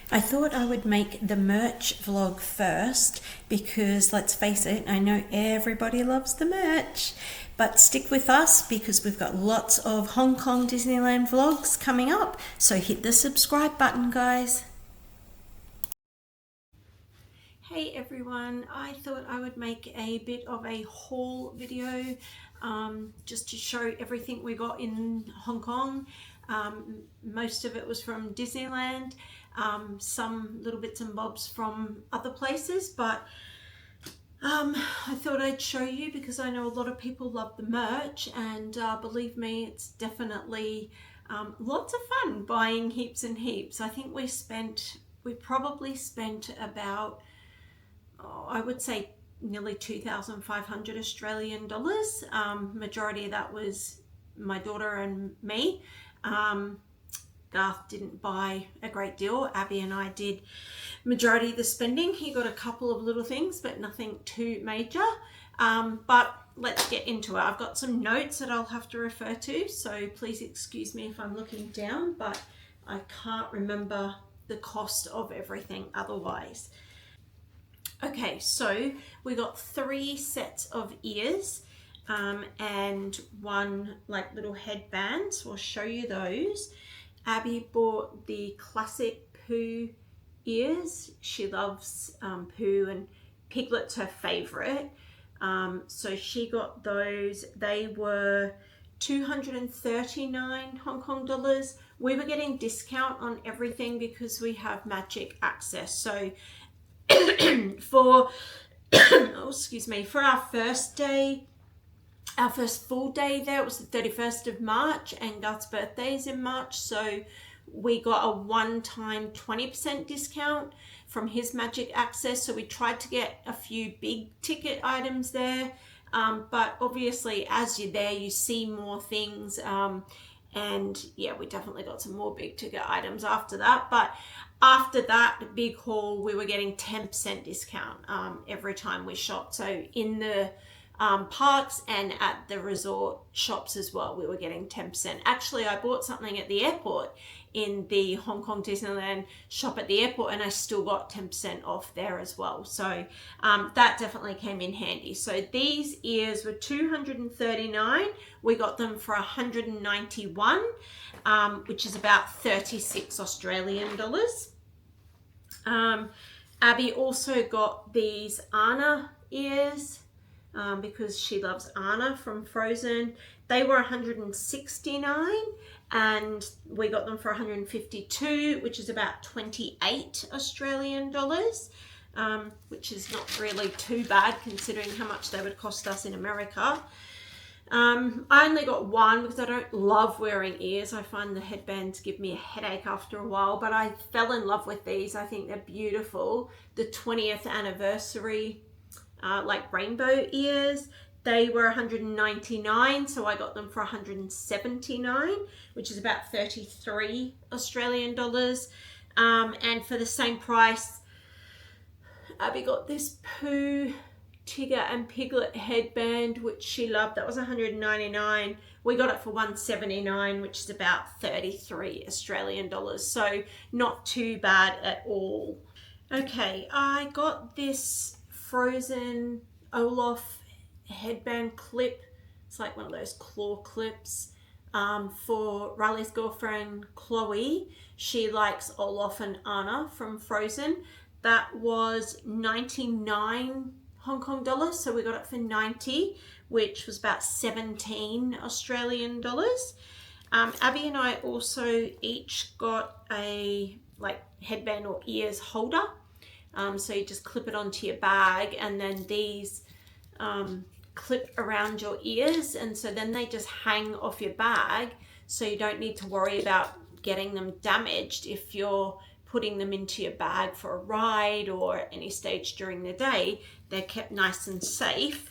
I thought I would make the merch vlog first because let's face it, I know everybody loves the merch, but stick with us because we've got lots of Hong Kong Disneyland vlogs coming up, so hit the subscribe button, guys. Hey everyone, I thought I would make a bit of a haul video just to show everything we got in Hong Kong. Most of it was from Disneyland, some little bits and bobs from other places, but I thought I'd show you because I know a lot of people love the merch, and believe me, it's definitely lots of fun buying heaps and heaps. I think we probably spent about, I would say nearly 2,500 Australian dollars. Majority of that was my daughter and me. Garth didn't buy a great deal. Abby and I did majority of the spending. He got a couple of little things, but nothing too major. But let's get into it. I've got some notes that I'll have to refer to, so please excuse me if I'm looking down, but I can't remember the cost of everything otherwise. Okay, so we got 3 sets of ears and one like little headband, so I'll show you those. Abby bought the classic Pooh ears. She loves Pooh, and Piglet's her favorite. So she got those. They were 239 Hong Kong dollars. We were getting discount on everything because we have magic access. So for oh, excuse me, for our first full day there, it was the 31st of March, and Garth's birthday is in March, so we got a one-time 20% discount from his magic access. So we tried to get a few big ticket items there, but obviously as you're there you see more things, and yeah, we definitely got some more big ticket items after that. But after that big haul, we were getting 10% discount every time we shopped. So in the parks and at the resort shops as well, we were getting 10%. Actually, I bought something at the airport in the Hong Kong Disneyland shop at the airport, and I still got 10% off there as well. So that definitely came in handy. So these ears were 239. We got them for 191, which is about 36 Australian dollars. Abby also got these Anna ears because she loves Anna from Frozen. They were 169 and we got them for 152, which is about 28 Australian dollars, which is not really too bad considering how much they would cost us in America. I only got one because I don't love wearing ears. I find the headbands give me a headache after a while, but I fell in love with these. I think they're beautiful. The 20th anniversary like rainbow ears, they were 199, so I got them for 179, which is about 33 Australian dollars. And for the same price, Abby got this Pooh, Tigger and Piglet headband, which she loved. That was 199. We got it for 179, which is about 33 Australian dollars. So not too bad at all. Okay, I got this Frozen Olaf headband clip. It's like one of those claw clips for Riley's girlfriend Chloe. She likes Olaf and Anna from Frozen. That was 99 Hong Kong dollars, so we got it for 90, which was about 17 Australian dollars. Abby and I also each got a like headband or ears holder. So you just clip it onto your bag, and then these clip around your ears, and so then they just hang off your bag, so you don't need to worry about getting them damaged if you're putting them into your bag for a ride or any stage during the day. They're kept nice and safe.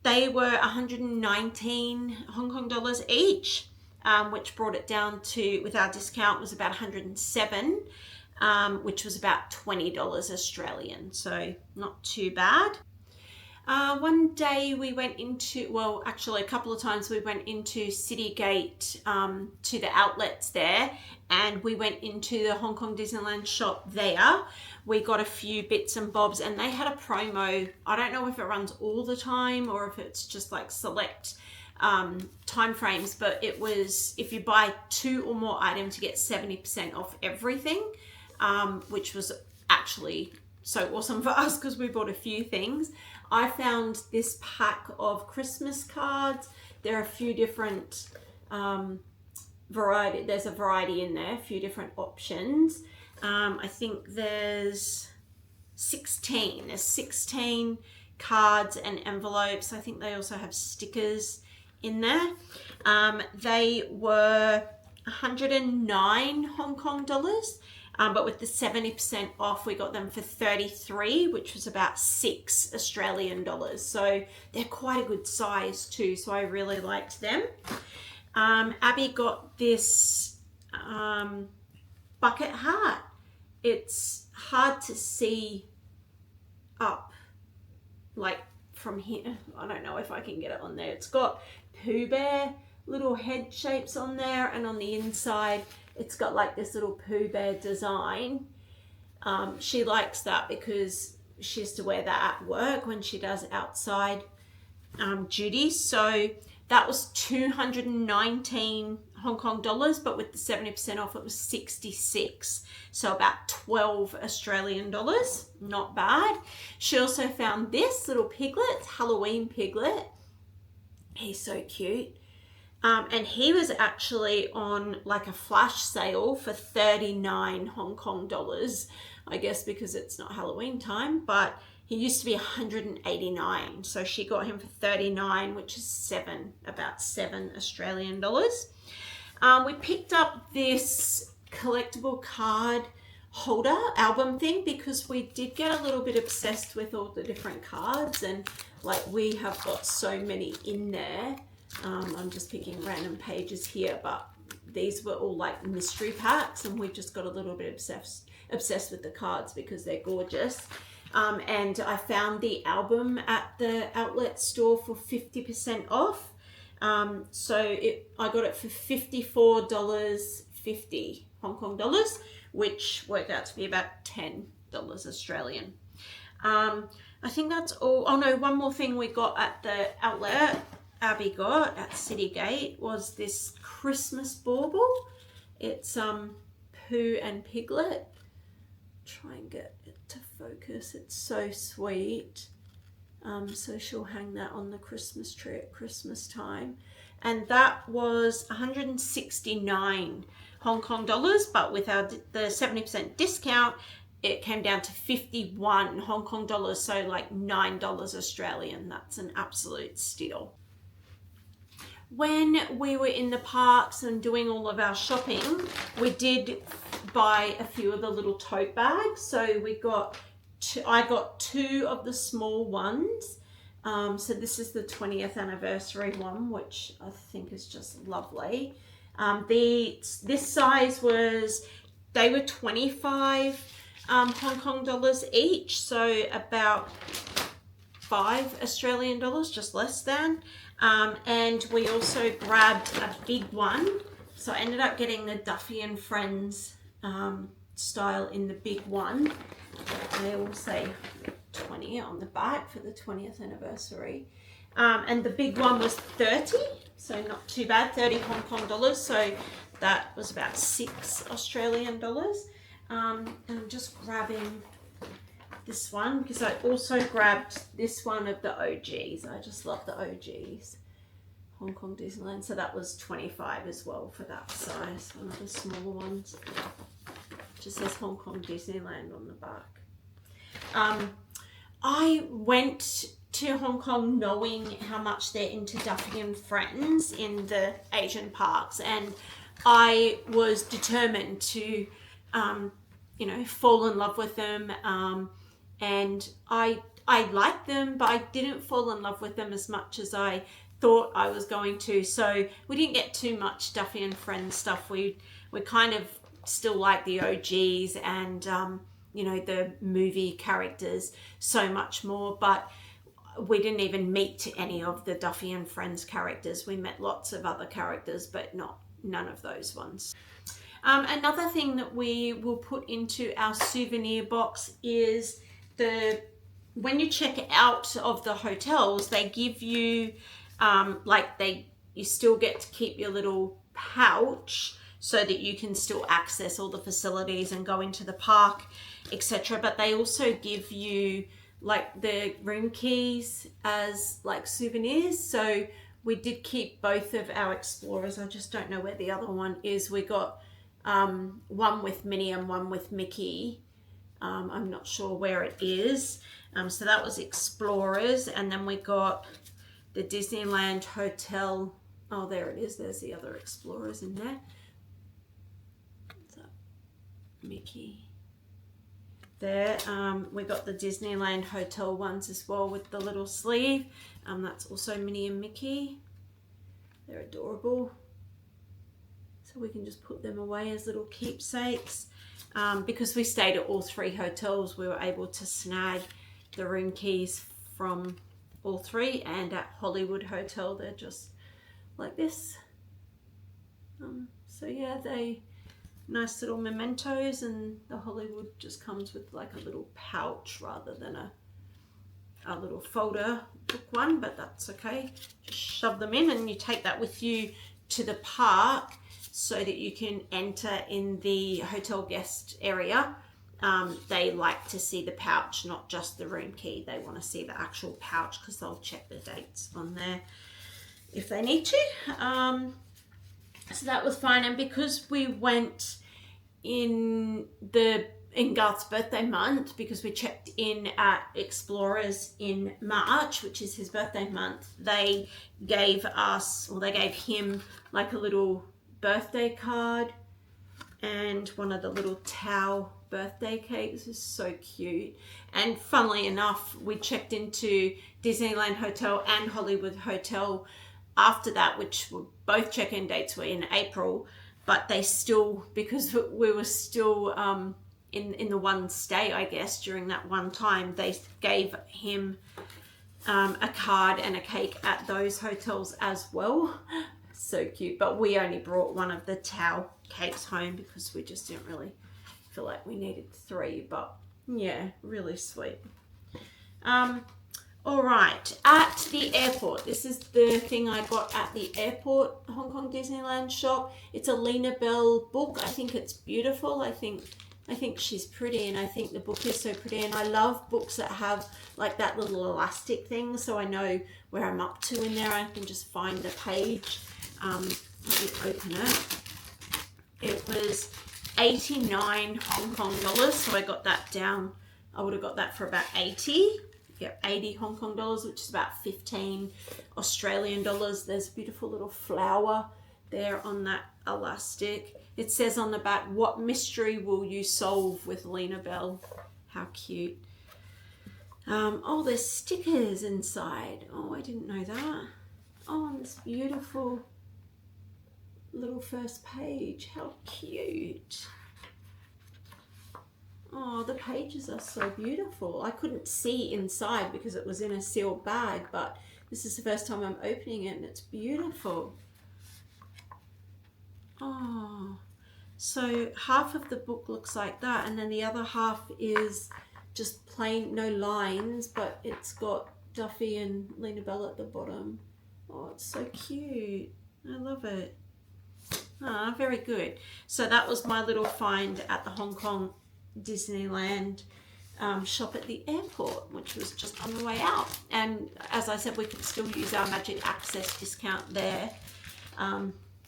They were 119 Hong Kong dollars each, which brought it down to, with our discount, was about 107, which was about $20 Australian, so not too bad. One day we went into, well, actually a couple of times we went into Citygate, to the outlets there, and we went into the Hong Kong Disneyland shop there. We got a few bits and bobs, and they had a promo. I don't know if it runs all the time or if it's just like select time frames, but it was, if you buy 2 or more items, you get 70% off everything, which was actually so awesome for us because we bought a few things. I found this pack of Christmas cards. There are a few different variety. There's a variety in there, a few different options. I think there's 16. There's 16 cards and envelopes. I think they also have stickers in there. They were 109 Hong Kong dollars. But with the 70% off, we got them for 33, which was about 6 Australian dollars. So they're quite a good size too. So I really liked them. Abby got this bucket hat. It's hard to see up, like from here. I don't know if I can get it on there. It's got Pooh Bear little head shapes on there, and on the inside it's got like this little Pooh Bear design. She likes that because she has to wear that at work when she does outside duties. So that was 219 Hong Kong dollars, but with the 70% off it was 66. So about 12 Australian dollars. Not bad. She also found this little piglet, Halloween piglet. He's so cute. And he was actually on like a flash sale for 39 Hong Kong dollars, I guess because it's not Halloween time, but he used to be 189. So she got him for 39, which is about 7 Australian dollars. We picked up this collectible card holder album thing because we did get a little bit obsessed with all the different cards, and like we have got so many in there. I'm just picking random pages here, but these were all like mystery packs, and we just got a little bit obsessed with the cards because they're gorgeous. And I found the album at the outlet store for 50% off. So I got it for $54.50 Hong Kong dollars, which worked out to be about $10 Australian. I think that's all. Oh no, one more thing we got at the outlet, Abby got at Citygate, was this Christmas bauble. It's Pooh and Piglet. Try and get it to focus. It's so sweet. So she'll hang that on the Christmas tree at Christmas time. And that was 169 Hong Kong dollars, but with the 70% discount, it came down to 51 Hong Kong dollars, so like $9 Australian. That's an absolute steal. When we were in the parks and doing all of our shopping, we did buy a few of the little tote bags. So I got 2 of the small ones. So this is the 20th anniversary one, which I think is just lovely. This size they were 25 Hong Kong dollars each, so about 5 Australian dollars, just less than. And we also grabbed a big one. So I ended up getting the Duffy and Friends style in the big one. They all say 20 on the back for the 20th anniversary. And the big one was 30, so not too bad, 30 Hong Kong dollars. So that was about 6 Australian dollars. And I'm just grabbing this one because I also grabbed this one of the OGs. I just love the OGs. Hong Kong Disneyland. So that was 25 as well for that size. One of the smaller ones. Just says Hong Kong Disneyland on the back. I went to Hong Kong knowing how much they're into Duffy and Friends in the Asian parks, and I was determined to fall in love with them. And I liked them, but I didn't fall in love with them as much as I thought I was going to. So we didn't get too much Duffy and Friends stuff. We kind of still like the OGs and the movie characters so much more. But we didn't even meet any of the Duffy and Friends characters. We met lots of other characters, but none of those ones. Another thing that we will put into our souvenir box is when you check out of the hotels, they give you you still get to keep your little pouch so that you can still access all the facilities and go into the park, etc. But they also give you like the room keys as like souvenirs. So we did keep both of our Explorers. I just don't know where the other one is. We got one with Minnie and one with Mickey. I'm not sure where it is. So that was Explorers, and then we got the Disneyland Hotel. Oh, there it is. There's the other Explorers in there. So, Mickey. There, we got the Disneyland Hotel ones as well with the little sleeve. That's also Minnie and Mickey. They're adorable. So we can just put them away as little keepsakes. Because we stayed at all 3 hotels, we were able to snag the room keys from all 3, and at Hollywood Hotel they're just like this. So yeah, they nice little mementos, and the Hollywood just comes with like a little pouch rather than a little folder book one, but that's okay. Just shove them in and you take that with you to the park so that you can enter in the hotel guest area. They like to see the pouch, not just the room key. They want to see the actual pouch because they'll check the dates on there if they need to. So that was fine, and because we went in Garth's birthday month, because we checked in at Explorers in March, which is his birthday month, they gave him like a little birthday card and one of the little Tao birthday cakes. Is so cute. And funnily enough, we checked into Disneyland Hotel and Hollywood Hotel after that, which were both check-in dates were in April, but they still, because we were still in the one stay, I guess, during that one time, they gave him a card and a cake at those hotels as well. So cute. But we only brought one of the Tao cakes home because we just didn't really feel like we needed 3, but yeah, really sweet. All right, at the airport, this is the thing I got at the airport Hong Kong Disneyland shop. It's a Lena Bell book. I think it's beautiful. I think she's pretty, and I think the book is so pretty, and I love books that have like that little elastic thing, so I know where I'm up to in there. I can just find the page. Let me open it. It was 89 Hong Kong dollars, so I got that down. I would have got that for about 80. Yep, 80 Hong Kong dollars, which is about 15 Australian dollars. There's a beautiful little flower there on that elastic. It says on the back, "What mystery will you solve with Lena Bell?" How cute. Oh, there's stickers inside. Oh, I didn't know that. Oh, and this beautiful little first page. How cute. Oh, the pages are so beautiful. I couldn't see inside because it was in a sealed bag, but this is the first time I'm opening it, and it's beautiful. Oh, so half of the book looks like that, and then the other half is just plain, no lines, but it's got Duffy and Lena Bell at the bottom. Oh, it's so cute. I love it. Ah, very good. So that was my little find at the Hong Kong Disneyland shop at the airport, which was just on the way out. And as I said, we could still use our Magic Access discount there,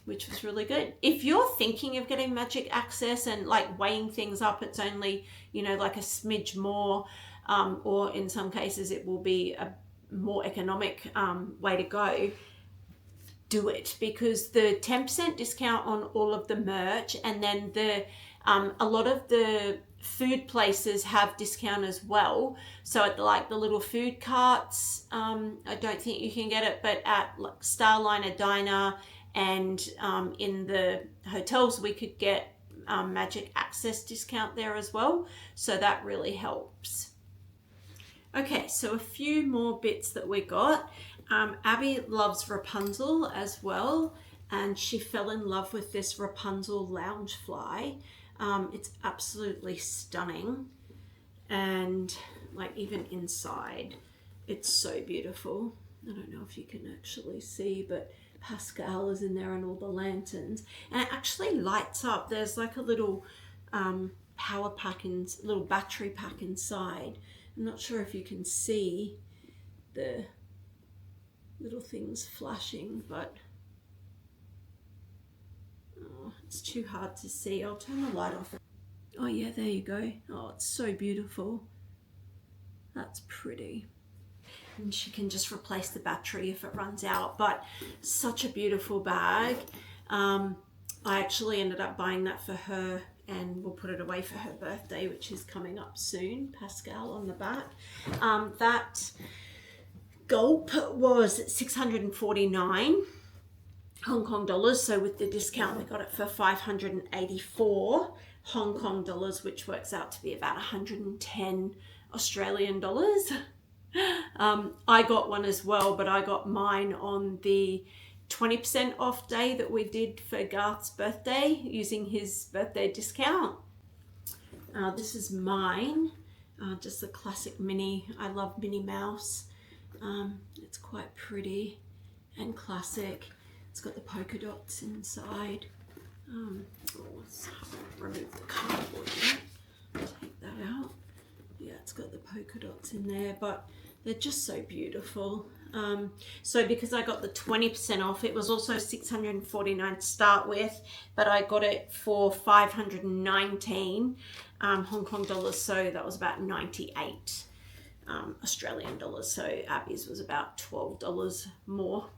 which was really good. If you're thinking of getting Magic Access and like weighing things up, it's only, like a smidge more, or in some cases it will be a more economic way to go. Do it, because the 10% discount on all of the merch, and then a lot of the food places have discount as well. So at the little food carts, I don't think you can get it, but at Starliner Diner and in the hotels we could get Magic Access discount there as well. So that really helps. Okay, so a few more bits that we got. Abby loves Rapunzel as well, and she fell in love with this Rapunzel loungefly. It's absolutely stunning, and like even inside, it's so beautiful. I don't know if you can actually see, but Pascal is in there and all the lanterns, and it actually lights up. There's like a little power pack and little battery pack inside. I'm not sure if you can see the little things flashing, but oh, it's too hard to see. I'll turn the light off. Oh yeah, there you go. Oh, it's so beautiful. That's pretty. And she can just replace the battery if it runs out, but such a beautiful bag. I actually ended up buying that for her, and we'll put it away for her birthday, which is coming up soon. Pascal on the back. That gulp was 649 Hong Kong dollars, so with the discount we got it for 584 Hong Kong dollars, which works out to be about 110 Australian dollars. I got one as well, but I got mine on the 20% off day that we did for Garth's birthday using his birthday discount. This is mine, just the classic Minnie. I love Minnie Mouse. It's quite pretty and classic. It's got the polka dots inside. Let's remove the cardboard yet. Take that out. Yeah, it's got the polka dots in there, but they're just so beautiful. So because I got the 20% off, it was also 649 to start with, but I got it for 519 Hong Kong dollars, so that was about 98 Australian dollars. So Abby's was about $12 more.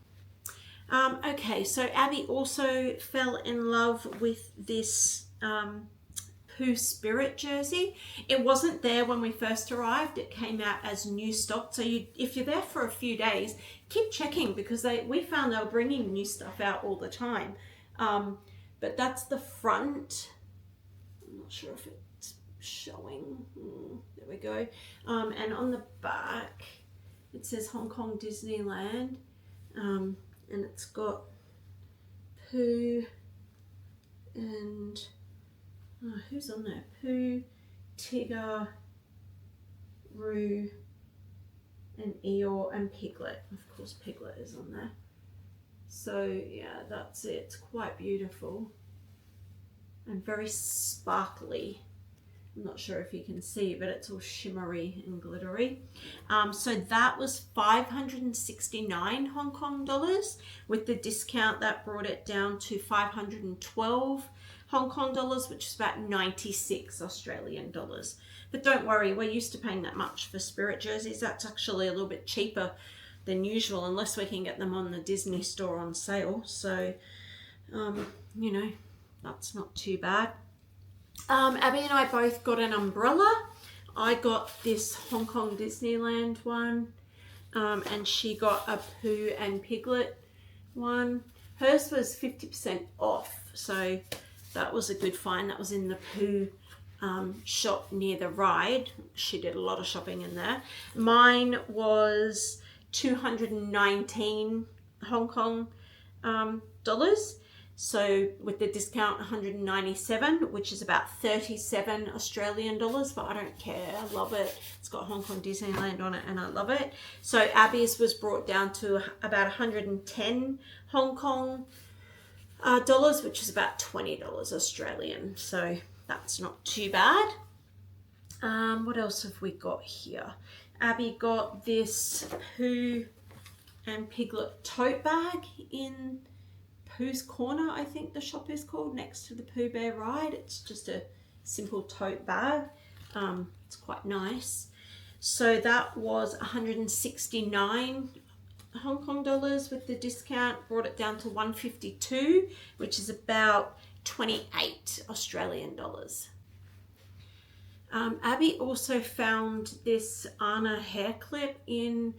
Okay, so Abby also fell in love with this Pooh Spirit jersey. It wasn't there when we first arrived. It came out as new stock. So if you're there for a few days, keep checking, because we found they were bringing new stuff out all the time. But that's the front. I'm not sure if it's showing. There we go. And on the back, it says Hong Kong Disneyland. And it's got Pooh and who's on there? Pooh, Tigger, Roo, and Eeyore, and Piglet. Of course, Piglet is on there. So yeah, that's it. It's quite beautiful and very sparkly. I'm not sure if you can see, but it's all shimmery and glittery. So that was 569 Hong Kong dollars. With the discount, that brought it down to 512 Hong Kong dollars, which is about 96 Australian dollars. But don't worry, we're used to paying that much for Spirit jerseys. That's actually a little bit cheaper than usual, unless we can get them on the Disney store on sale. So, you know, that's not too bad. Abby and I both got an umbrella. I got this Hong Kong Disneyland one, and she got a Pooh and Piglet one. Hers was 50% off, so that was a good find. That was in the Pooh shop near the ride. She did a lot of shopping in there. Mine was 219 Hong Kong dollars. So with the discount, 197, which is about 37 Australian dollars, but I don't care. I love it. It's got Hong Kong Disneyland on it and I love it. So Abby's was brought down to about 110 Hong Kong dollars, which is about $20 Australian. So that's not too bad. What else have we got here? Abby got this Pooh and Piglet tote bag in Pooh's Corner, I think the shop is called, next to the Pooh Bear ride. It's just a simple tote bag. It's quite nice. So that was 169 Hong Kong dollars with the discount, brought it down to 152, which is about 28 Australian dollars. Abby also found this Anna hair clip in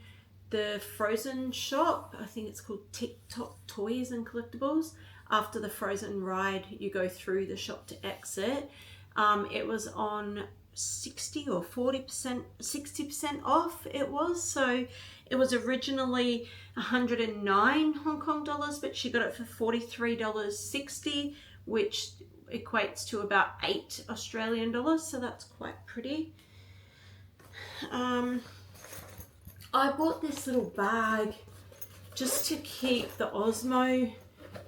the Frozen shop. I think it's called TikTok Toys and Collectibles. After the Frozen ride, you go through the shop to exit. It was on 60 or 40%, 60% off it was. So it was originally 109 Hong Kong dollars, but she got it for $43.60, which equates to about 8 Australian dollars. So that's quite pretty. I bought this little bag just to keep the Osmo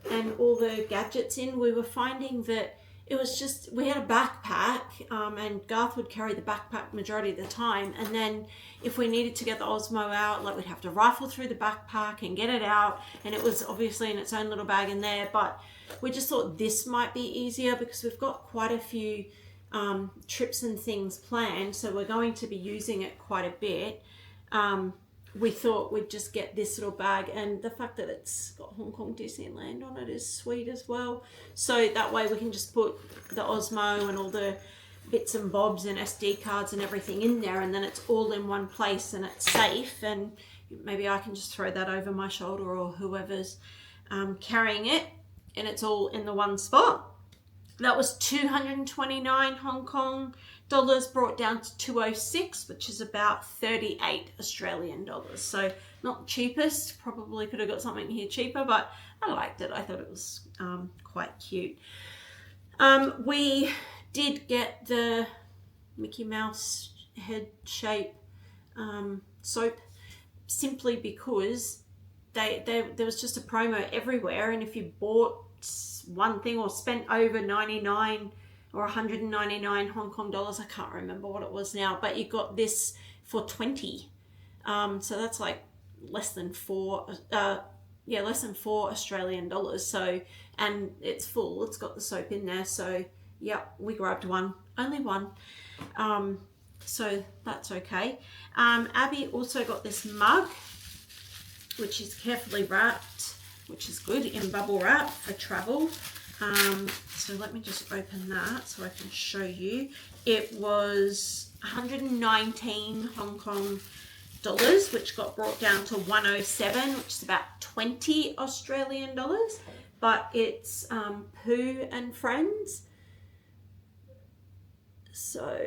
and all the gadgets in. We were finding that it was just, we had a backpack, and Garth would carry the backpack majority of the time, and then if we needed to get the Osmo out, like we'd have to rifle through the backpack and get it out, and it was obviously in its own little bag in there. But we just thought this might be easier because we've got quite a few trips and things planned, so we're going to be using it quite a bit. We thought we'd just get this little bag, and the fact that it's got Hong Kong Disneyland on it is sweet as well. So that way we can just put the Osmo and all the bits and bobs and SD cards and everything in there, and then it's all in one place and it's safe, and maybe I can just throw that over my shoulder or whoever's carrying it, and it's all in the one spot. That was 229 Hong Kong dollars, brought down to 206, which is about 38 Australian dollars. So not the cheapest, probably could have got something here cheaper, but I liked it. I thought it was quite cute. We did get the Mickey Mouse head shape soap simply because there was just a promo everywhere, and if you bought one thing or spent over 99 or 199 Hong Kong dollars, I can't remember what it was now, but you got this for 20. So that's like less than four Australian dollars. So, and it's full, it's got the soap in there. So yeah, we grabbed one, only one. So that's okay. Abby also got this mug, which is carefully wrapped, which is good, in bubble wrap for travel. So let me just open that so I can show you. It was 119 Hong Kong dollars, which got brought down to 107, which is about 20 Australian dollars. But it's Pooh and Friends. So,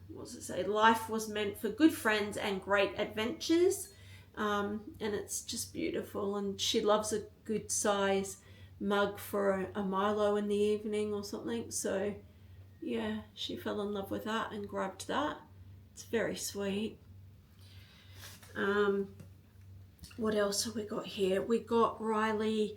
what does it say? Life was meant for good friends and great adventures. And it's just beautiful, and she loves a good size mug for a Milo in the evening or something. So yeah, she fell in love with that and grabbed that. It's very sweet. What else have we got here? We got Riley.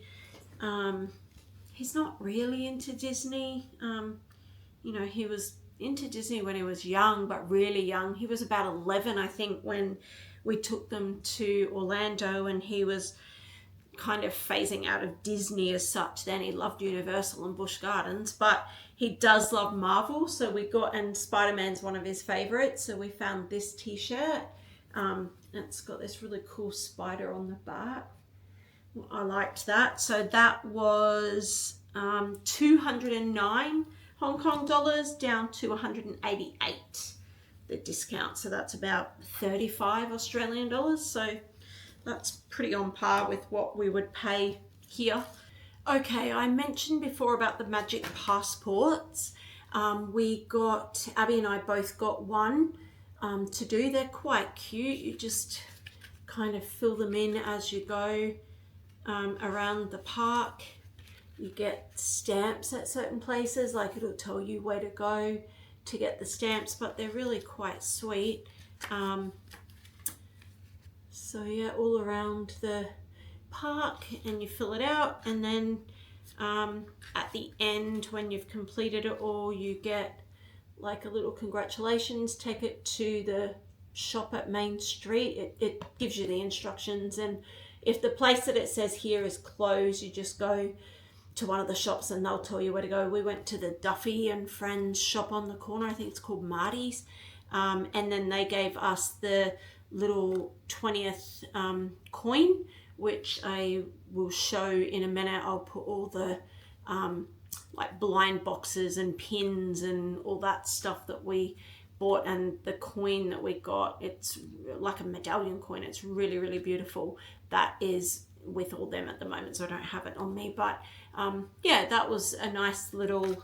He's not really into Disney. You know, he was into Disney when he was young, but really young. He was about 11, I think, when we took them to Orlando, and he was kind of phasing out of Disney as such. Then he loved Universal and Busch Gardens, but he does love Marvel. So we got, and Spider-Man's one of his favorites. So we found this t-shirt. It's got this really cool spider on the back. I liked that. So that was 209 Hong Kong dollars down to 188, the discount. So that's about 35 Australian dollars. So that's pretty on par with what we would pay here. Okay, I mentioned before about the magic passports. We got, Abby and I both got one to do. They're quite cute. You just kind of fill them in as you go around the park. You get stamps at certain places, like it'll tell you where to go to get the stamps, but they're really quite sweet. So yeah, all around the park, and you fill it out, and then at the end, when you've completed it all, you get like a little congratulations. Take it to the shop at Main Street. It gives you the instructions, and if the place that it says here is closed, you just go to one of the shops and they'll tell you where to go. We went to the Duffy and Friends shop on the corner. I think it's called Marty's. And then they gave us the little 20th coin, which I will show in a minute. I'll put all the like blind boxes and pins and all that stuff that we bought, and the coin that we got. It's like a medallion coin. It's really, really beautiful. That is with all them at the moment, so I don't have it on me. But yeah, that was a nice little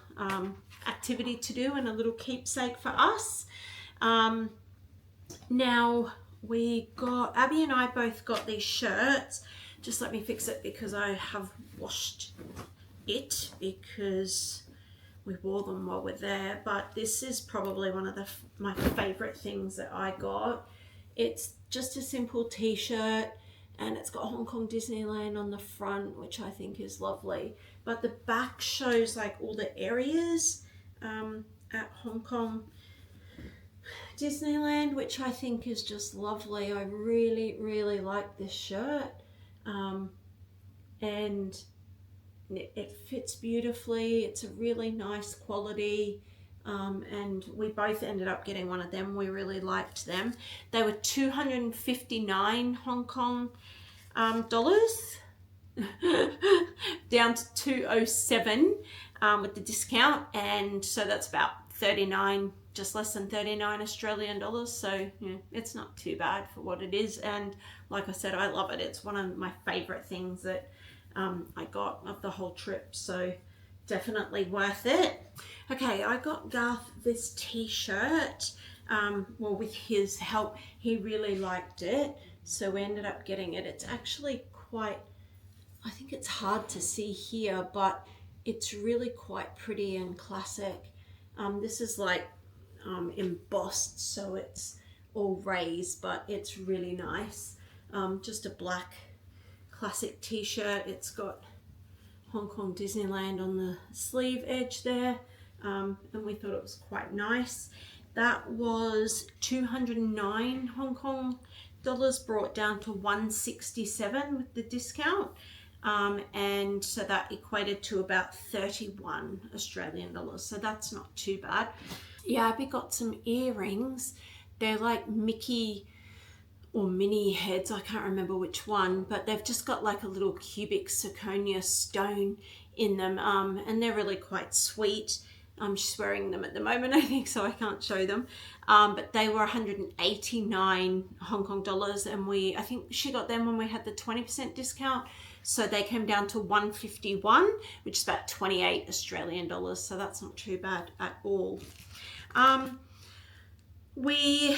activity to do and a little keepsake for us. Now Abby and I both got these shirts. Just let me fix it because I have washed it because we wore them while we're there. But this is probably one of my favorite things that I got. It's just a simple t-shirt and it's got Hong Kong Disneyland on the front, which I think is lovely. But the back shows like all the areas at Hong Kong Disneyland, which I think is just lovely. I really, really like this shirt. And it fits beautifully. It's a really nice quality. And we both ended up getting one of them. We really liked them. They were 259 Hong Kong dollars down to 207 with the discount, and so that's about 39, just less than 39 Australian dollars. So yeah, it's not too bad for what it is, and like I said, I love it. It's one of my favorite things that I got of the whole trip, so definitely worth it. Okay, I got Garth this t-shirt. Well, with his help, he really liked it, so we ended up getting it. It's actually quite, I think it's hard to see here, but it's really quite pretty and classic. This is like embossed, so it's all raised, but it's really nice. Just a black classic t-shirt. It's got Hong Kong Disneyland on the sleeve edge there, and we thought it was quite nice. That was 209 Hong Kong dollars, brought down to 167 with the discount, and so that equated to about 31 Australian dollars, so that's not too bad. Yeah, Abby got some earrings. They're like Mickey or Minnie heads, I can't remember which one, but they've just got like a little cubic zirconia stone in them, and they're really quite sweet. She's wearing them at the moment, I think, so I can't show them. But they were 189 Hong Kong dollars, and I think she got them when we had the 20% discount. So they came down to 151, which is about 28 Australian dollars. So that's not too bad at all. We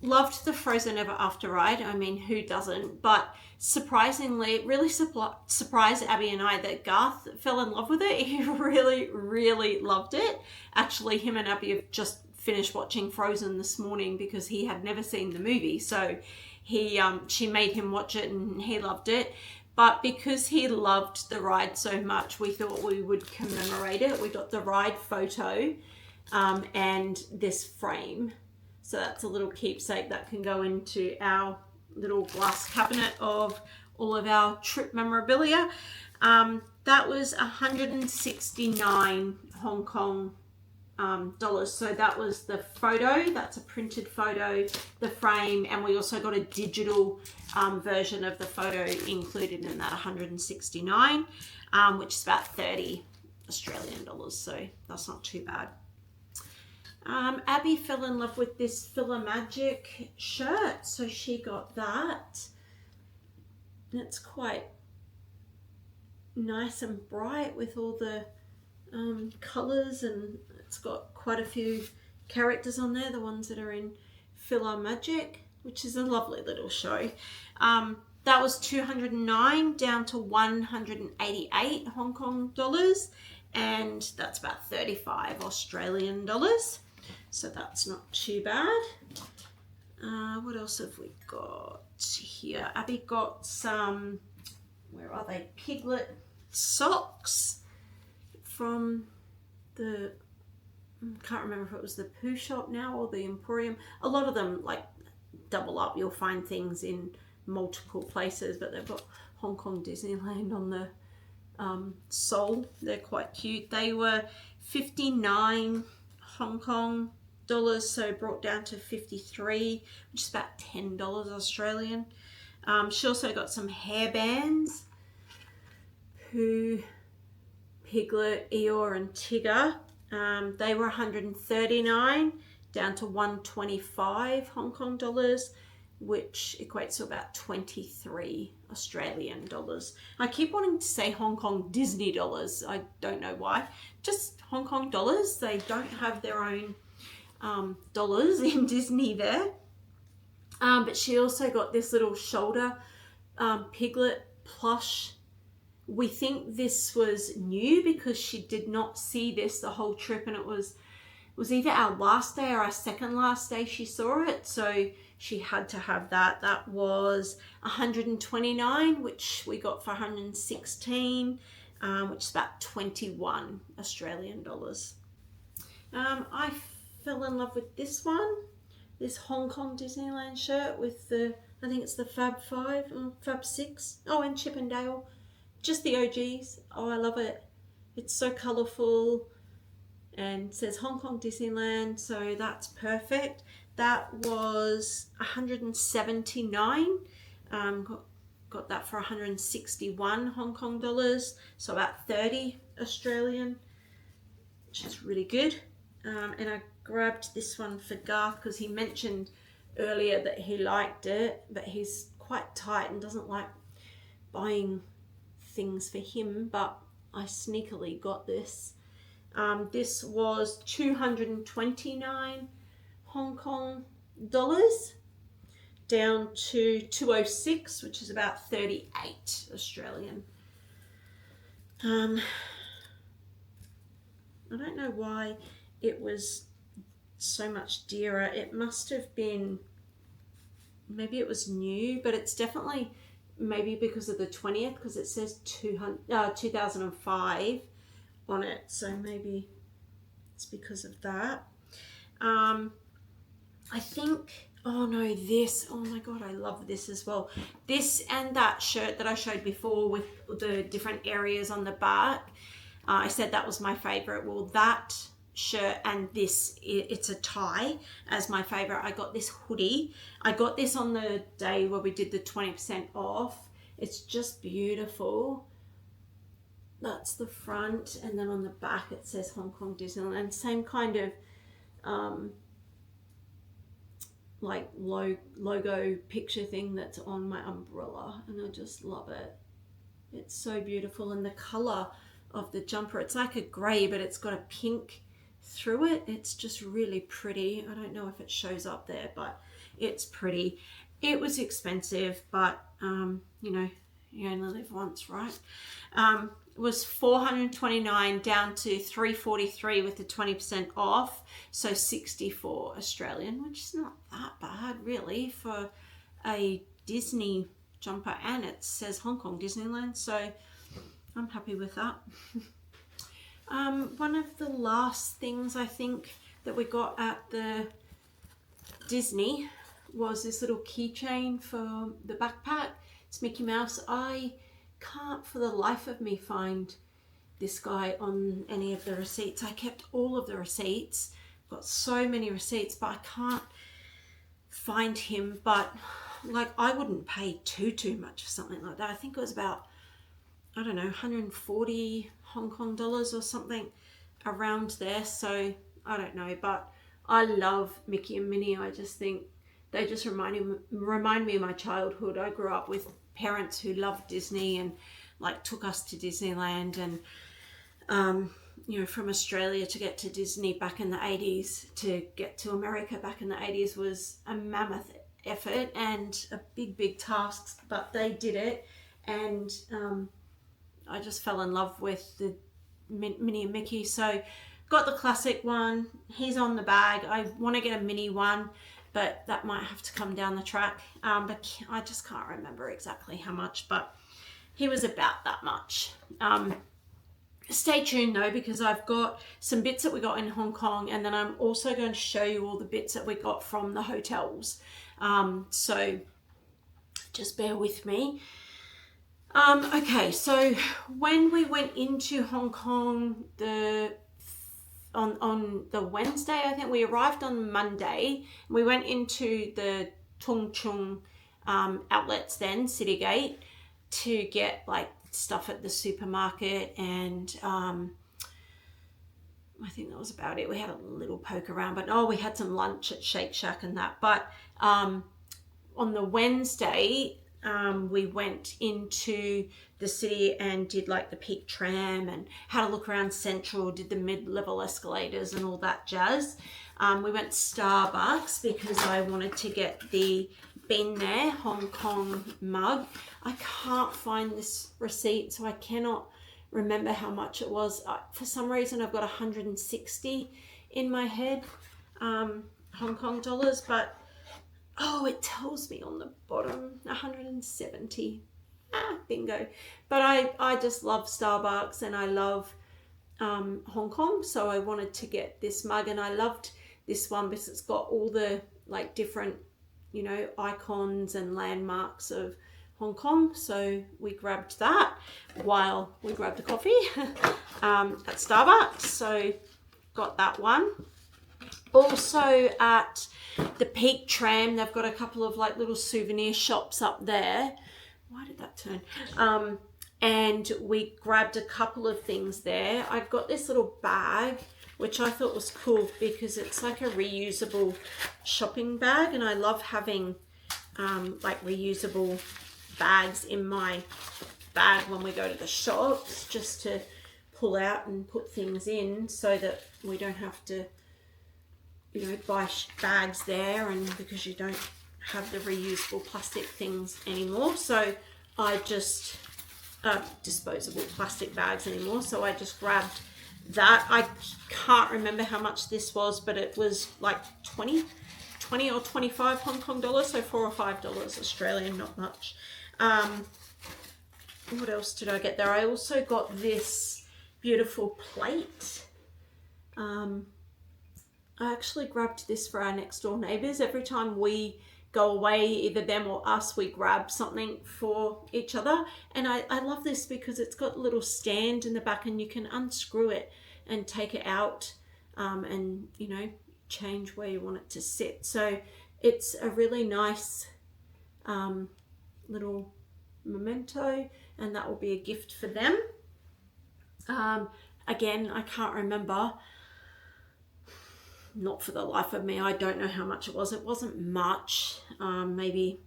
loved the Frozen Ever After ride. I mean, who doesn't? But surprisingly, it really surprised Abby and I that Garth fell in love with it. He really, really loved it. Actually, him and Abby have just finished watching Frozen this morning because he had never seen the movie. So she made him watch it and he loved it. But because he loved the ride so much, we thought we would commemorate it. We got the ride photo and this frame. So that's a little keepsake that can go into our little glass cabinet of all of our trip memorabilia. That was 169 Hong Kong dollars. So that was the photo, that's a printed photo, the frame, and we also got a digital version of the photo included in that 169, which is about 30 Australian dollars. So that's not too bad. Abby fell in love with this Filler Magic shirt, so she got that. And it's quite nice and bright with all the colours, and it's got quite a few characters on there, the ones that are in Filler Magic, which is a lovely little show. That was 209 down to 188 Hong Kong dollars, and that's about 35 Australian dollars. So that's not too bad. What else have we got here? Abby got some, where are they? Piglet socks from the, can't remember if it was the Pooh Shop now or the Emporium. A lot of them like double up. You'll find things in multiple places, but they've got Hong Kong Disneyland on the sole. They're quite cute. They were 59 Hong Kong dollars, so brought down to 53, which is about $10 Australian. She also got some hairbands, Pooh, Piglet, Eeyore and Tigger. They were 139 down to 125 Hong Kong dollars, which equates to about 23 Australian dollars. I keep wanting to say Hong Kong Disney dollars. I don't know why. Just Hong Kong dollars. They don't have their own dollars in Disney there. But she also got this little shoulder piglet plush. We think this was new because she did not see this the whole trip, and it was either our last day or our second last day she saw it, so she had to have that. That was 129, which we got for 116, which is about 21 Australian dollars. I fell in love with this one, this Hong Kong Disneyland shirt with the, I think it's the Fab 5 or Fab 6. Oh, and Chip and Dale. Just the OGs. Oh, I love it. It's so colourful and says Hong Kong Disneyland, so that's perfect. That was 179. Got that for 161 Hong Kong dollars, so about 30 Australian, which is really good. And I grabbed this one for Garth because he mentioned earlier that he liked it, but he's quite tight and doesn't like buying things for him, but I sneakily got this. This was 229 Hong Kong dollars down to 206, which is about 38 Australian. I don't know why it was so much dearer. It must have been, maybe it was new, but it's definitely maybe because of the 20th, because it says 2005 on it, so maybe it's because of that. I think, oh no, this, oh my god, I love this as well. This and that shirt that I showed before with the different areas on the back, I said that was my favorite. Well, that shirt and this, it's a tie, as my favorite. I got this hoodie. I got this on the day where we did the 20% off. It's just beautiful. That's the front, and then on the back it says Hong Kong Disneyland. Same kind of like logo picture thing that's on my umbrella, and I just love it. It's so beautiful, and the color of the jumper, it's like a gray, but it's got a pink through it. It's just really pretty. I don't know if it shows up there, but it's pretty. It was expensive, but you know, you only live once, right? It was 429 down to 343 with the 20% off, so 64 Australian, which is not that bad really for a Disney jumper, and it says Hong Kong Disneyland, so I'm happy with that. One of the last things I think that we got at the Disney was this little keychain for the backpack. It's Mickey Mouse. I can't for the life of me find this guy on any of the receipts. I kept all of the receipts, got so many receipts, but I can't find him. But like, I wouldn't pay too much for something like that. I think it was about, I don't know, 140 Hong Kong dollars or something around there, so I don't know, but I love Mickey and Minnie. I just think they just remind me of my childhood. I grew up with parents who loved Disney and like took us to Disneyland, and you know, from Australia to get to Disney back in the 80s, to get to America back in the 80s was a mammoth effort and a big task, but they did it, and I just fell in love with the Minnie and Mickey. So got the classic one. He's on the bag. I want to get a mini one, but that might have to come down the track. But I just can't remember exactly how much, but he was about that much. Stay tuned though, because I've got some bits that we got in Hong Kong, and then I'm also going to show you all the bits that we got from the hotels. So just bear with me. Okay, so when we went into Hong Kong on the Wednesday, I think we arrived on Monday. We went into the Tung Chung outlets then, Citygate, to get like stuff at the supermarket, and I think that was about it. We had a little poke around, but we had some lunch at Shake Shack and that, but on the Wednesday, we went into the city and did like the Peak Tram and had a look around Central, did the mid-level escalators and all that jazz. We went to Starbucks because I wanted to get the Been There Hong Kong mug. I can't find this receipt, so I cannot remember how much it was. For some reason, I've got 160 in my head, Hong Kong dollars, but oh, it tells me on the bottom 170. Bingo. But I just love Starbucks and I love Hong Kong, so I wanted to get this mug, and I loved this one because it's got all the like different, you know, icons and landmarks of Hong Kong. So we grabbed that while we grabbed a coffee at Starbucks. So got that one. Also at the Peak Tram, they've got a couple of like little souvenir shops up there. Why did that turn? And we grabbed a couple of things there. I've got this little bag, which I thought was cool because it's like a reusable shopping bag, and I love having like reusable bags in my bag when we go to the shops, just to pull out and put things in so that we don't have to, you know, buy bags there, and because you don't have the reusable plastic things anymore. So I just disposable plastic bags anymore. So I just grabbed that. I can't remember how much this was, but it was like 20 or 25 Hong Kong dollars, so $4 or $5 Australian, not much. What else did I get there? I also got this beautiful plate. I actually grabbed this for our next door neighbours. Every time we go away, either them or us, we grab something for each other. And I love this because it's got a little stand in the back and you can unscrew it and take it out and, you know, change where you want it to sit. So it's a really nice little memento, and that will be a gift for them. Again, I can't remember. Not for the life of me. I don't know how much it was. It wasn't much. Maybe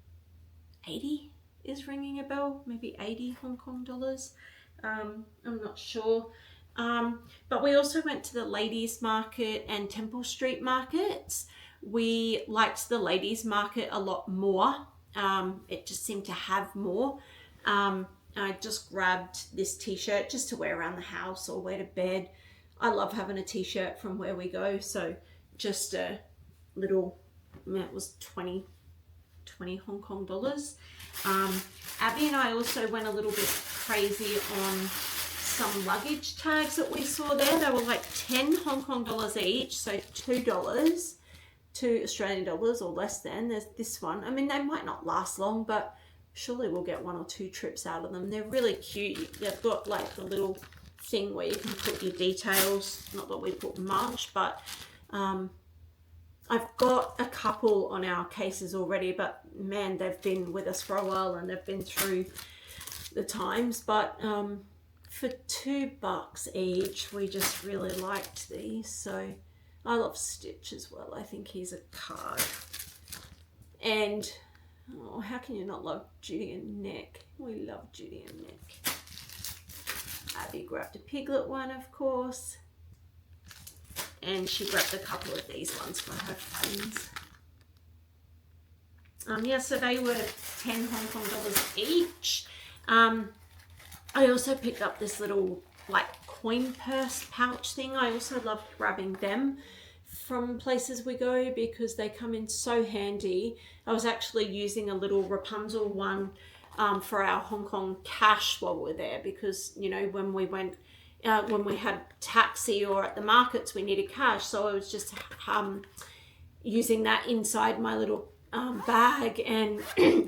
80 is ringing a bell. Maybe 80 Hong Kong dollars. I'm not sure. But we also went to the ladies market and Temple Street markets. We liked the ladies market a lot more. It just seemed to have more. I just grabbed this t-shirt just to wear around the house or wear to bed. I love having a t-shirt from where we go, so just a little, it was 20 Hong Kong dollars. Abby and I also went a little bit crazy on some luggage tags that we saw there. They were like 10 Hong Kong dollars each, so $2 to Australian dollars or less than. There's this one. I mean, they might not last long, but surely we'll get 1 or 2 trips out of them. They're really cute. They've got like the little thing where you can put your details. Not that we put much, but I've got a couple on our cases already, but man, they've been with us for a while and they've been through the times. But for $2 each, we just really liked these. So I love Stitch as well. I think he's a card. And oh, how can you not love Judy and Nick? We love Judy and Nick. Abby grabbed a Piglet one, of course. And she grabbed a couple of these ones for her friends. Yeah, so they were 10 Hong Kong dollars each. I also picked up this little like coin purse pouch thing. I also love grabbing them from places we go because they come in so handy. I was actually using a little Rapunzel one for our Hong Kong cash while we were there because, you know, when we went, when we had taxi or at the markets, we needed cash. So I was just using that inside my little bag and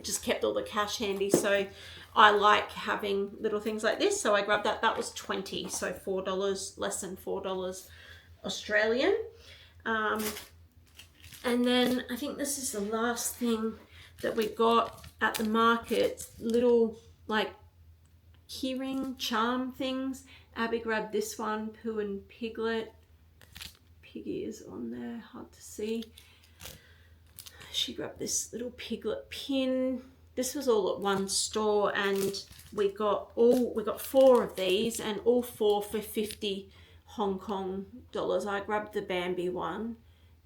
just kept all the cash handy. So I like having little things like this. So I grabbed that. That was 20, so $4, less than $4 Australian. And then I think this is the last thing that we got at the market, little like keyring charm things. Abby grabbed this one, Pooh and Piglet. Piggy is on there, hard to see. she grabbed this little piglet pin. This was all at one store, and we got 4 of these, and all 4 for 50 Hong Kong dollars. I grabbed the Bambi one.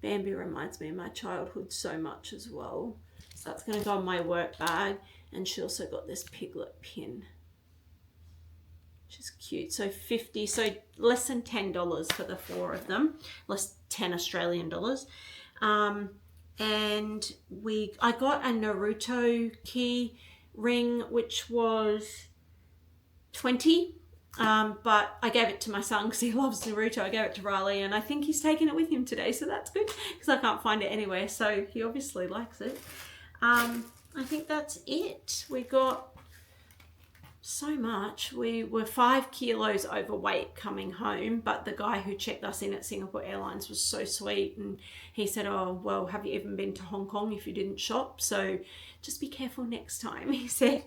Bambi reminds me of my childhood so much as well. So that's going to go in my work bag. And she also got this piglet pin, which is cute. So 50, so less than $10 for the 4 of them, less 10 Australian dollars. And I got a Naruto key ring, which was 20. But I gave it to my son because he loves Naruto. I gave it to Riley, and I think he's taking it with him today, so that's good because I can't find it anywhere. So he obviously likes it. I think that's it. We got so much. We were 5 kilos overweight coming home, but the guy who checked us in at Singapore Airlines was so sweet, and he said, oh, well, have you even been to Hong Kong if you didn't shop? So just be careful next time, he said,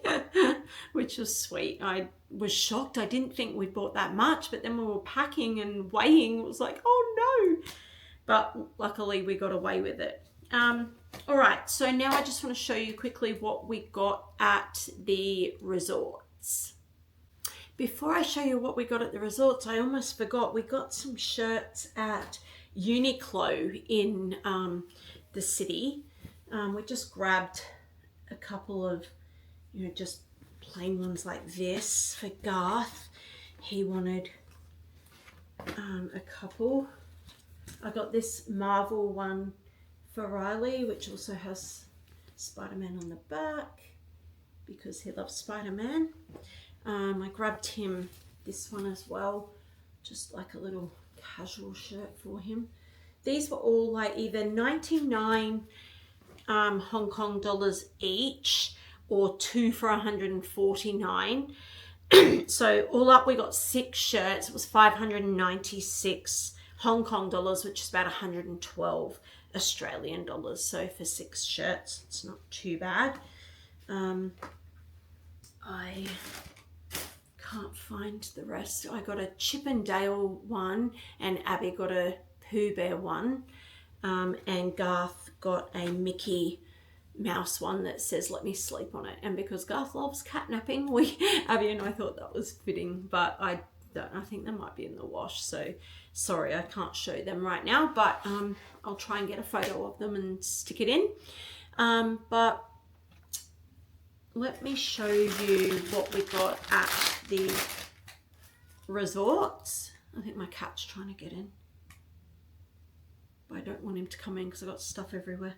which was sweet. I was shocked. I didn't think we bought that much, but then we were packing and weighing. It was like, oh no. But luckily we got away with it. All right, so now I just want to show you quickly what we got at the resorts. Before I show you what we got at the resorts, I almost forgot, we got some shirts at Uniqlo in the city. We just grabbed a couple of, just plain ones like this for Garth. He wanted a couple. I got this Marvel one for Riley, which also has Spider-Man on the back because he loves Spider-Man. I grabbed him this one as well, just like a little casual shirt for him. These were all like either 99 Hong Kong dollars each or 2 for 149. So all up we got 6 shirts. It was 596 Hong Kong dollars, which is about 112 Australian dollars. So for 6 shirts, it's not too bad. I can't find the rest. I got a Chip and Dale one, and Abby got a Pooh Bear one, and Garth got a Mickey Mouse one that says "Let me sleep on it." And because Garth loves catnapping, Abby and I thought that was fitting, but I think they might be in the wash, so sorry I can't show them right now, but I'll try and get a photo of them and stick it in. But let me show you what we got at the resorts. I think my cat's trying to get in, but I don't want him to come in because I've got stuff everywhere.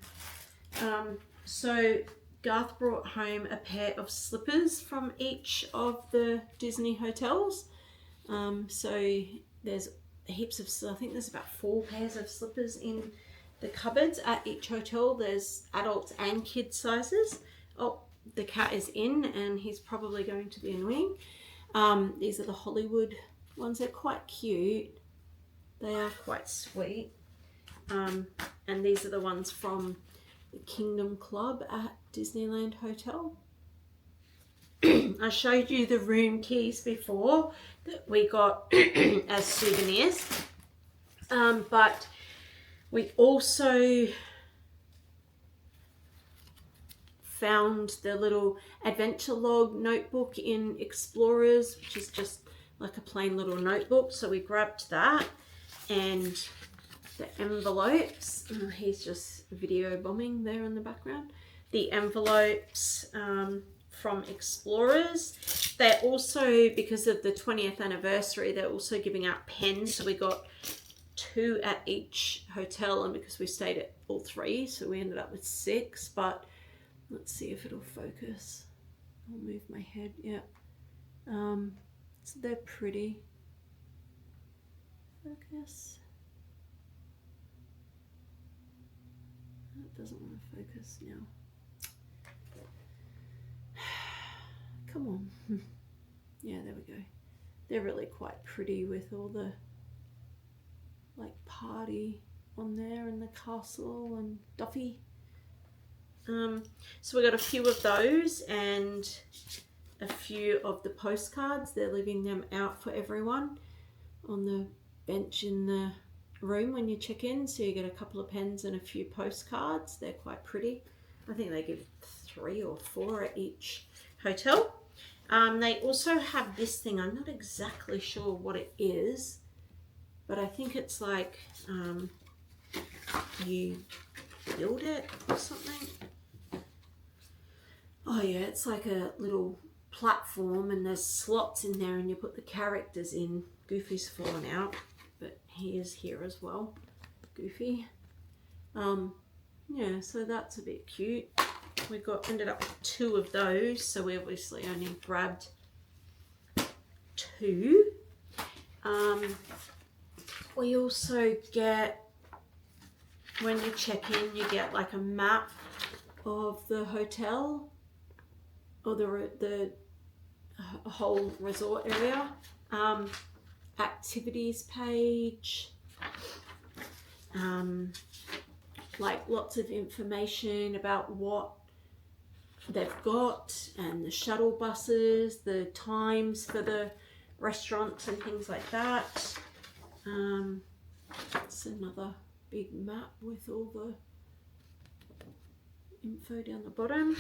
So Garth brought home a pair of slippers from each of the Disney hotels. So there's heaps of, I think there's about 4 pairs of slippers in the cupboards at each hotel. There's adults and kids sizes. Oh, the cat is in and he's probably going to be annoying. These are the Hollywood ones. They're quite cute. They are quite sweet. And these are the ones from the Kingdom Club at Disneyland Hotel. I showed you the room keys before that we got as souvenirs, but we also found the little adventure log notebook in Explorers, which is just like a plain little notebook, so we grabbed that, and the envelopes. He's just video bombing there in the background. The envelopes from Explorers. They're also, because of the 20th anniversary, they're also giving out pens. So we got 2 at each hotel, and because we stayed at all 3, so we ended up with 6. But let's see if it'll focus. I'll move my head. Yeah. So they're pretty. Focus. It doesn't want to focus now. Come on. Yeah, there we go. They're really quite pretty with all the like party on there and the castle and Duffy. So we got a few of those and a few of the postcards. They're leaving them out for everyone on the bench in the room when you check in, so you get a couple of pens and a few postcards. They're quite pretty. I think they give 3 or 4 at each hotel. They also have this thing, I'm not exactly sure what it is, but I think it's like you build it or something. Oh yeah, it's like a little platform and there's slots in there and you put the characters in. Goofy's fallen out, but he is here as well, Goofy. Yeah, so that's a bit cute. We ended up with 2 of those, so we obviously only grabbed 2. We also get, when you check in, you get like a map of the hotel or the whole resort area. Activities page, like lots of information about what they've got and the shuttle buses, the times for the restaurants and things like that. It's another big map with all the info down the bottom.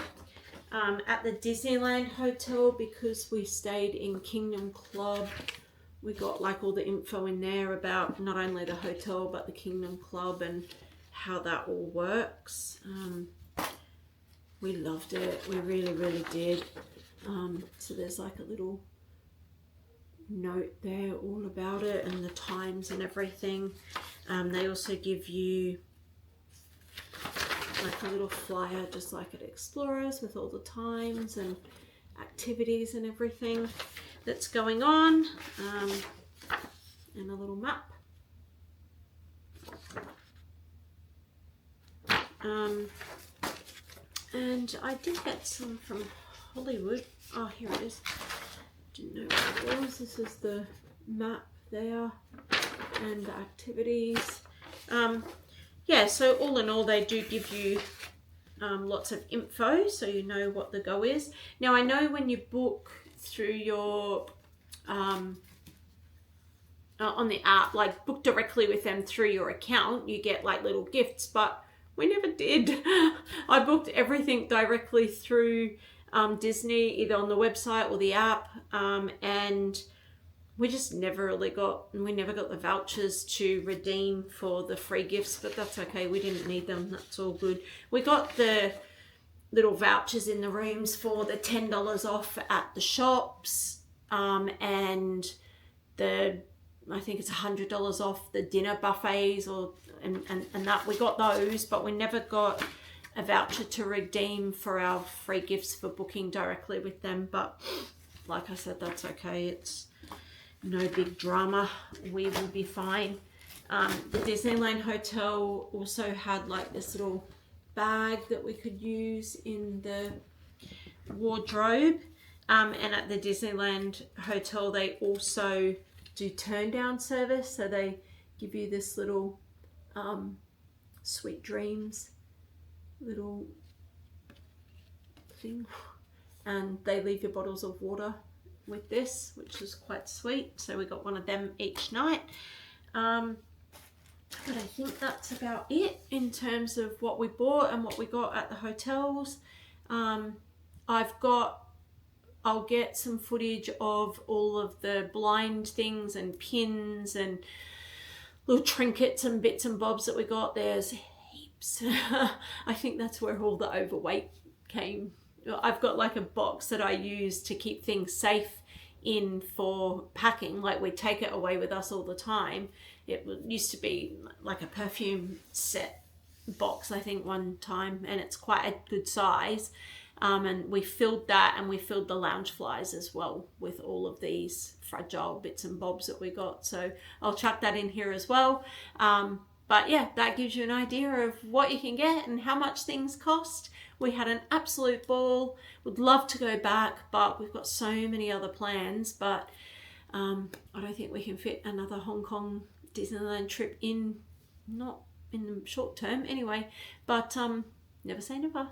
At the Disneyland hotel, because we stayed in Kingdom Club, we got like all the info in there about not only the hotel but the Kingdom Club and how that all works. We loved it, we really, really did. So there's like a little note there all about it and the times and everything. They also give you like a little flyer just like at Explorers with all the times and activities and everything that's going on, and a little map. And I did get some from Hollywood. Oh, here it is. Didn't know what it was. This is the map there and the activities. Yeah, so all in all, they do give you lots of info so you know what the go is. Now, I know when you book through your on the app, like book directly with them through your account, you get like little gifts, but we never did. I booked everything directly through Disney, either on the website or the app, and we just never really got the vouchers to redeem for the free gifts, but that's okay. We didn't need them. That's all good. We got the little vouchers in the rooms for the $10 off at the shops, and I think it's $100 off the dinner buffets, and that we got those, but we never got a voucher to redeem for our free gifts for booking directly with them. But like I said, that's okay. It's no big drama. We will be fine. The Disneyland hotel also had like this little bag that we could use in the wardrobe, and at the Disneyland hotel they also do turn down service, so they give you this little sweet dreams little thing, and they leave your bottles of water with this, which is quite sweet. So we got one of them each night. But I think that's about it in terms of what we bought and what we got at the hotels. I'll get some footage of all of the blind things and pins and little trinkets and bits and bobs that we got. There's heaps. I think that's where all the overweight came. I've got like a box that I use to keep things safe in for packing. Like we take it away with us all the time. It used to be like a perfume set box, I think, one time, and it's quite a good size. And we filled that, and we filled the lounge flies as well with all of these fragile bits and bobs that we got. So I'll chuck that in here as well. But yeah, that gives you an idea of what you can get and how much things cost. We had an absolute ball. Would love to go back, but we've got so many other plans. But I don't think we can fit another Hong Kong Disneyland trip in, not in the short term anyway. But never say never.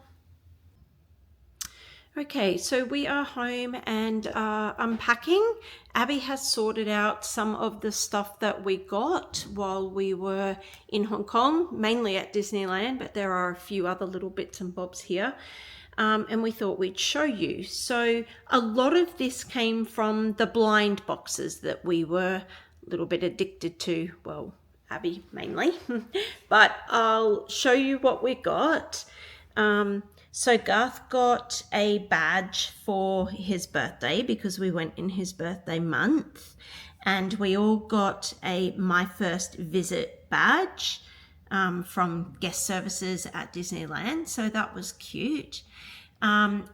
Okay, so we are home and unpacking. Abby has sorted out some of the stuff that we got while we were in Hong Kong, mainly at Disneyland, but there are a few other little bits and bobs here. And we thought we'd show you. So a lot of this came from the blind boxes that we were a little bit addicted to. Well, Abby mainly, but I'll show you what we got. So Garth got a badge for his birthday because we went in his birthday month, and we all got a My First Visit badge from guest services at Disneyland. So that was cute.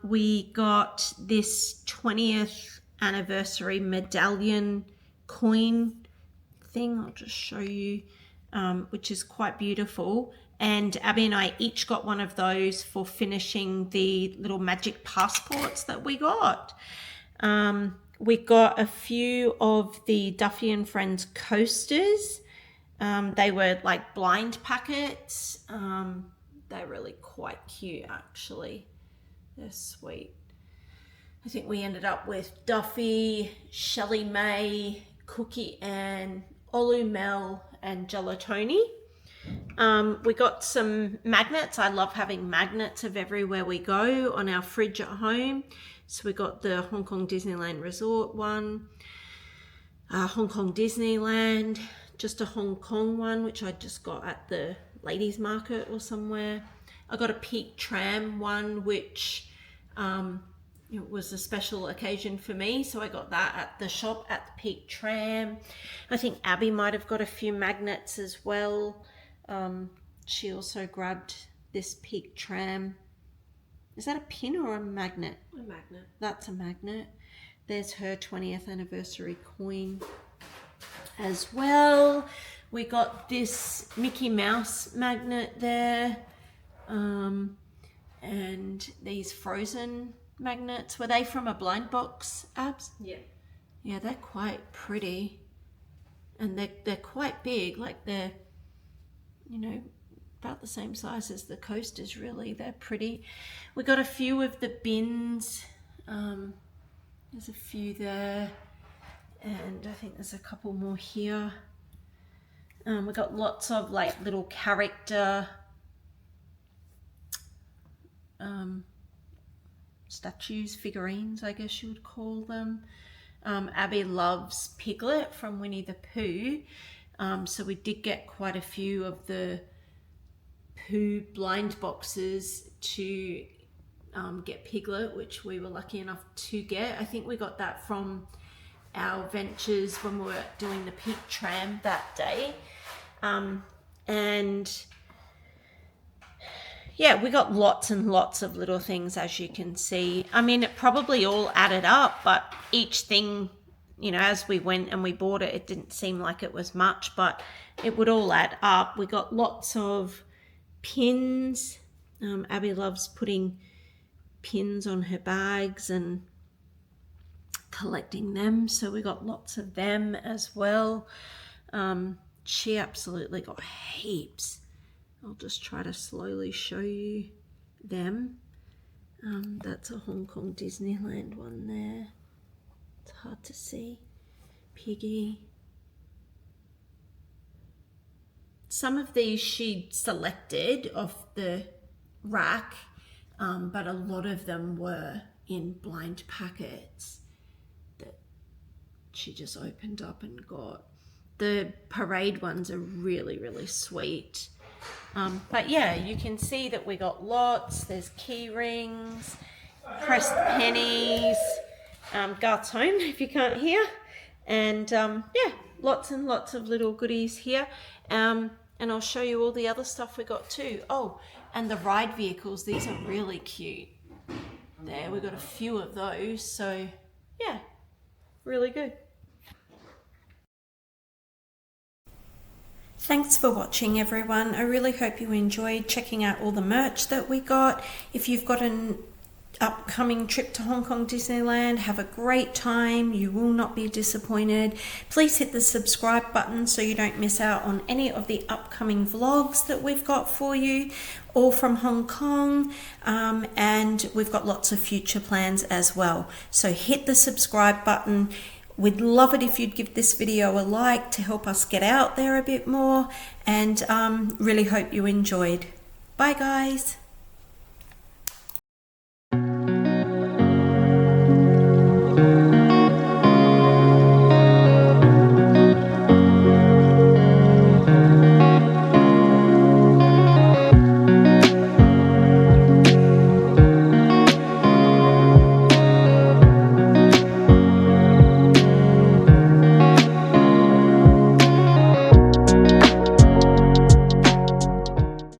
We got this 20th anniversary medallion coin thing. I'll just show you, which is quite beautiful. And Abby and I each got one of those for finishing the little magic passports that we got. We got a few of the Duffy and Friends coasters. They were like blind packets. They're really quite cute, actually. They're sweet. I think we ended up with Duffy, Shelley May, Cookie Ann, Olu Mel, and Gelatoni. We got some magnets. I love having magnets of everywhere we go on our fridge at home. So we got the Hong Kong Disneyland Resort one, Hong Kong Disneyland, just a Hong Kong one, which I just got at the ladies market or somewhere. I got a Peak Tram one, which it was a special occasion for me, so I got that at the shop at the Peak Tram. I think Abby might have got a few magnets as well. She also grabbed this Peak Tram. Is that a pin or a magnet? A magnet. That's a magnet. There's her 20th anniversary coin as well. We got this Mickey Mouse magnet there. And these Frozen magnets. Were they from a blind box, Abs? Yeah. Yeah, they're quite pretty. And they're quite big, like they're, you know, about the same size as the coasters, really. They're pretty. We got a few of the bins. There's a few there. And I think there's a couple more here. We got lots of like little character statues, figurines, I guess you would call them. Abby loves Piglet from Winnie the Pooh. So we did get quite a few of the Pooh blind boxes to get Piglet, which we were lucky enough to get. I think we got that from our ventures when we were doing the Peak Tram that day. And yeah, we got lots and lots of little things, as you can see. I mean, it probably all added up, but each thing, you know, as we went and we bought it, it didn't seem like it was much, but it would all add up. We got lots of pins. Abby loves putting pins on her bags and collecting them, so we got lots of them as well. She absolutely got heaps. I'll just try to slowly show you them. That's a Hong Kong Disneyland one there. It's hard to see. Piggy. Some of these she selected off the rack, but a lot of them were in blind packets that she just opened up and got. The parade ones are really, really sweet. But yeah, you can see that we got lots. There's key rings, pressed pennies, Garth's home if you can't hear. And yeah, lots and lots of little goodies here. And I'll show you all the other stuff we got too. Oh, and the ride vehicles, these are really cute. There, we got a few of those. So yeah, really good. Thanks for watching, everyone. I really hope you enjoyed checking out all the merch that we got. If you've got an upcoming trip to Hong Kong Disneyland. Have a great time. You will not be disappointed. Please hit the subscribe button so you don't miss out on any of the upcoming vlogs that we've got for you, all from Hong Kong, and we've got lots of future plans as well. So hit the subscribe button. We'd love it if you'd give this video a like to help us get out there a bit more, and really hope you enjoyed. Bye guys.